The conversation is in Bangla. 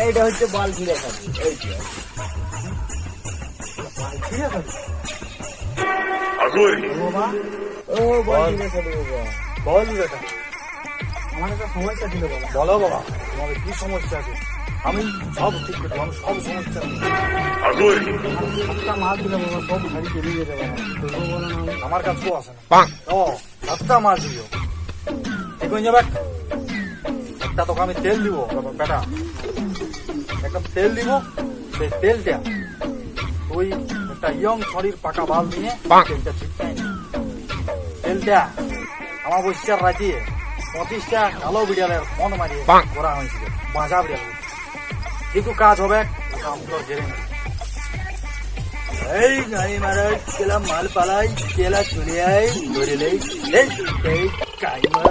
এইটা হচ্ছে বাল ছিঁড়ে খাবি। এই যে ঠিক আছে বাবা, ও বাল ছিঁড়ে খাবি বাবা। বল বেটা, আমার একটা সমস্যা ছিল বাবা। বলো বাবা, তোমার কি সমস্যা আছে? আমি সব ঠিক করে দেবো, আমি সব সমস্যা একটা মাল ছিল বাবা, সব ভারী চলে যেতে বাবা। তোকে বলো না আমি। আমার কাছেও আসে না। ও সাতটা মাছ দিও, ঠিক হয়ে যাবে। একটা তোকে আমি তেল দিব বাবা বেটা, একটা তেল দিব। সেই তেলটা তুই একটা ইয়ং শরীর পাকা বাল নিয়ে তেলটা ছিটকাই নি। তেলটা আমার বসিয়ার রাখি 25টা কালো বিড়ালের মন মারিয়ে করা হয়েছিল, বাঁচা বিড়াল। কিন্তু কাজ হবে, ওটা আমি তোর জেনে নেই। এই গাড়ি মারাই গেলাম, মাল পালাই গেলা চলে আই ধরে লেই এই কাইমা